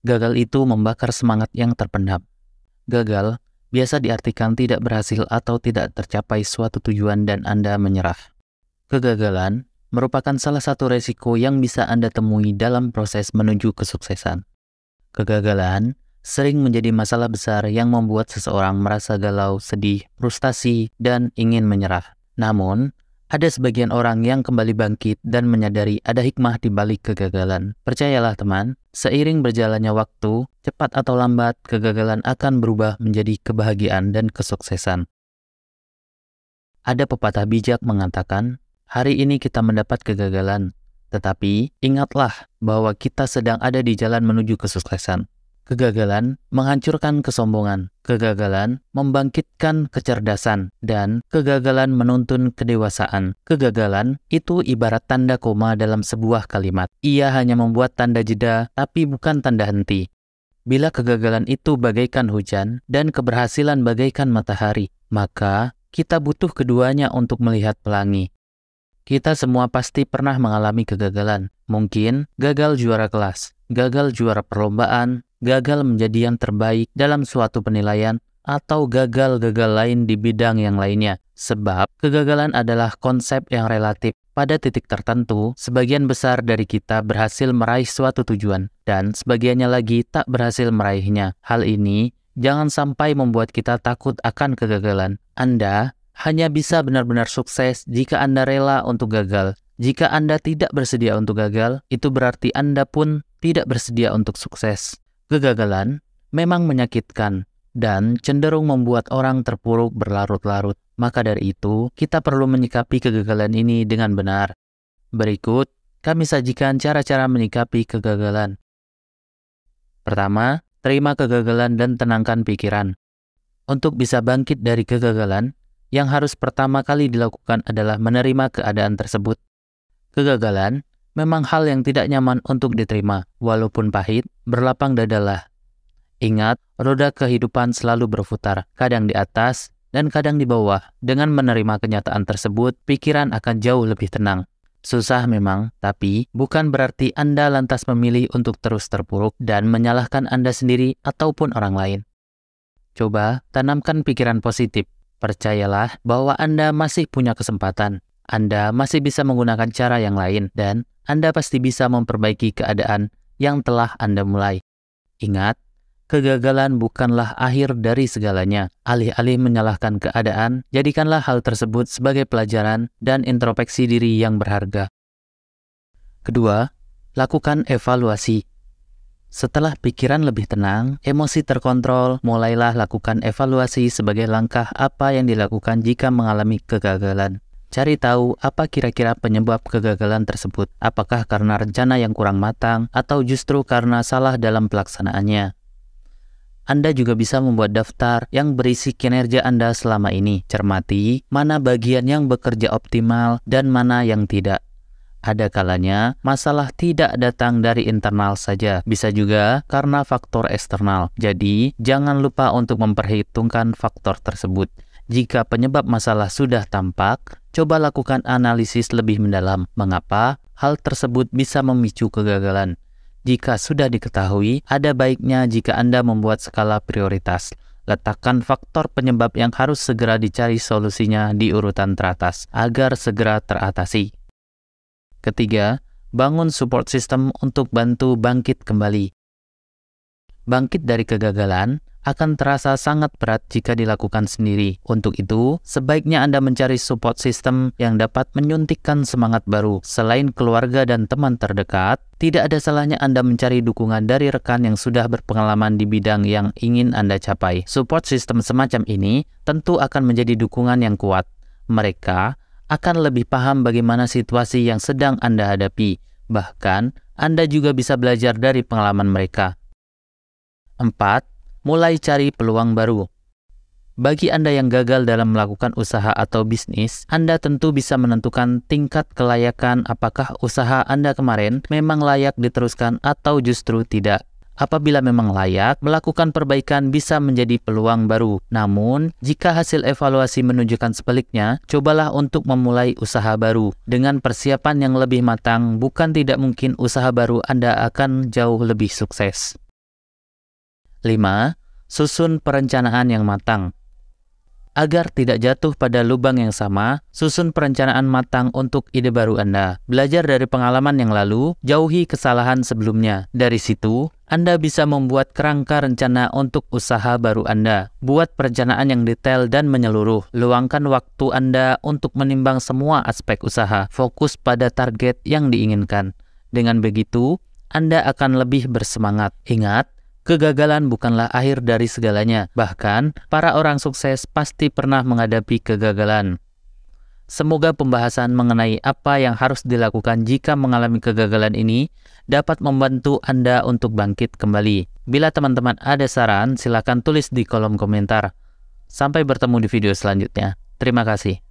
Gagal itu membakar semangat yang terpendam. Gagal biasa diartikan tidak berhasil atau tidak tercapai suatu tujuan dan Anda menyerah. Kegagalan merupakan salah satu resiko yang bisa Anda temui dalam proses menuju kesuksesan. Kegagalan sering menjadi masalah besar yang membuat seseorang merasa galau, sedih, frustasi, dan ingin menyerah. Namun, ada sebagian orang yang kembali bangkit dan menyadari ada hikmah di balik kegagalan. Percayalah teman, seiring berjalannya waktu, cepat atau lambat, kegagalan akan berubah menjadi kebahagiaan dan kesuksesan. Ada pepatah bijak mengatakan, hari ini kita mendapat kegagalan, tetapi ingatlah bahwa kita sedang ada di jalan menuju kesuksesan. Kegagalan menghancurkan kesombongan, kegagalan membangkitkan kecerdasan, dan kegagalan menuntun kedewasaan. Kegagalan itu ibarat tanda koma dalam sebuah kalimat. Ia hanya membuat tanda jeda, tapi bukan tanda henti. Bila kegagalan itu bagaikan hujan dan keberhasilan bagaikan matahari, maka kita butuh keduanya untuk melihat pelangi. Kita semua pasti pernah mengalami kegagalan. Mungkin gagal juara kelas, gagal juara perlombaan, gagal menjadi yang terbaik dalam suatu penilaian, atau gagal-gagal lain di bidang yang lainnya. Sebab kegagalan adalah konsep yang relatif. Pada titik tertentu, sebagian besar dari kita berhasil meraih suatu tujuan, dan sebagiannya lagi tak berhasil meraihnya. Hal ini jangan sampai membuat kita takut akan kegagalan. Anda hanya bisa benar-benar sukses jika Anda rela untuk gagal. Jika Anda tidak bersedia untuk gagal, itu berarti Anda pun tidak bersedia untuk sukses. Kegagalan memang menyakitkan dan cenderung membuat orang terpuruk berlarut-larut. Maka dari itu, kita perlu menyikapi kegagalan ini dengan benar. Berikut, kami sajikan cara-cara menyikapi kegagalan. Pertama, terima kegagalan dan tenangkan pikiran. Untuk bisa bangkit dari kegagalan, yang harus pertama kali dilakukan adalah menerima keadaan tersebut. Kegagalan memang hal yang tidak nyaman untuk diterima, walaupun pahit, berlapang dadalah. Ingat, roda kehidupan selalu berputar, kadang di atas dan kadang di bawah. Dengan menerima kenyataan tersebut, pikiran akan jauh lebih tenang. Susah memang, tapi bukan berarti Anda lantas memilih untuk terus terpuruk dan menyalahkan Anda sendiri ataupun orang lain. Coba tanamkan pikiran positif. Percayalah bahwa Anda masih punya kesempatan. Anda masih bisa menggunakan cara yang lain dan Anda pasti bisa memperbaiki keadaan yang telah Anda mulai. Ingat, kegagalan bukanlah akhir dari segalanya. Alih-alih menyalahkan keadaan, jadikanlah hal tersebut sebagai pelajaran dan introspeksi diri yang berharga. Kedua, lakukan evaluasi. Setelah pikiran lebih tenang, emosi terkontrol, mulailah lakukan evaluasi sebagai langkah apa yang dilakukan jika mengalami kegagalan. Cari tahu apa kira-kira penyebab kegagalan tersebut. Apakah karena rencana yang kurang matang atau justru karena salah dalam pelaksanaannya. Anda juga bisa membuat daftar yang berisi kinerja Anda selama ini. Cermati mana bagian yang bekerja optimal dan mana yang tidak. Ada kalanya masalah tidak datang dari internal saja, bisa juga karena faktor eksternal. Jadi, jangan lupa untuk memperhitungkan faktor tersebut. Jika penyebab masalah sudah tampak, coba lakukan analisis lebih mendalam. Mengapa hal tersebut bisa memicu kegagalan? Jika sudah diketahui, ada baiknya jika Anda membuat skala prioritas. Letakkan faktor penyebab yang harus segera dicari solusinya di urutan teratas, agar segera teratasi. Ketiga, bangun support system untuk bantu bangkit kembali. Bangkit dari kegagalan akan terasa sangat berat jika dilakukan sendiri. Untuk itu, sebaiknya Anda mencari support system yang dapat menyuntikkan semangat baru. Selain keluarga dan teman terdekat, tidak ada salahnya Anda mencari dukungan dari rekan yang sudah berpengalaman di bidang yang ingin Anda capai. Support system semacam ini tentu akan menjadi dukungan yang kuat. Mereka akan lebih paham bagaimana situasi yang sedang Anda hadapi. Bahkan, Anda juga bisa belajar dari pengalaman mereka. 4. Mulai cari peluang baru. Bagi Anda yang gagal dalam melakukan usaha atau bisnis, Anda tentu bisa menentukan tingkat kelayakan apakah usaha Anda kemarin memang layak diteruskan atau justru tidak. Apabila memang layak, melakukan perbaikan bisa menjadi peluang baru. Namun, jika hasil evaluasi menunjukkan sebaliknya, cobalah untuk memulai usaha baru. Dengan persiapan yang lebih matang, bukan tidak mungkin usaha baru Anda akan jauh lebih sukses. 5. Susun perencanaan yang matang. Agar tidak jatuh pada lubang yang sama, susun perencanaan matang untuk ide baru Anda. Belajar dari pengalaman yang lalu, jauhi kesalahan sebelumnya. Dari situ, Anda bisa membuat kerangka rencana untuk usaha baru Anda. Buat perencanaan yang detail dan menyeluruh. Luangkan waktu Anda untuk menimbang semua aspek usaha. Fokus pada target yang diinginkan. Dengan begitu, Anda akan lebih bersemangat. Ingat, kegagalan bukanlah akhir dari segalanya. Bahkan, para orang sukses pasti pernah menghadapi kegagalan. Semoga pembahasan mengenai apa yang harus dilakukan jika mengalami kegagalan ini dapat membantu Anda untuk bangkit kembali. Bila teman-teman ada saran, silakan tulis di kolom komentar. Sampai bertemu di video selanjutnya. Terima kasih.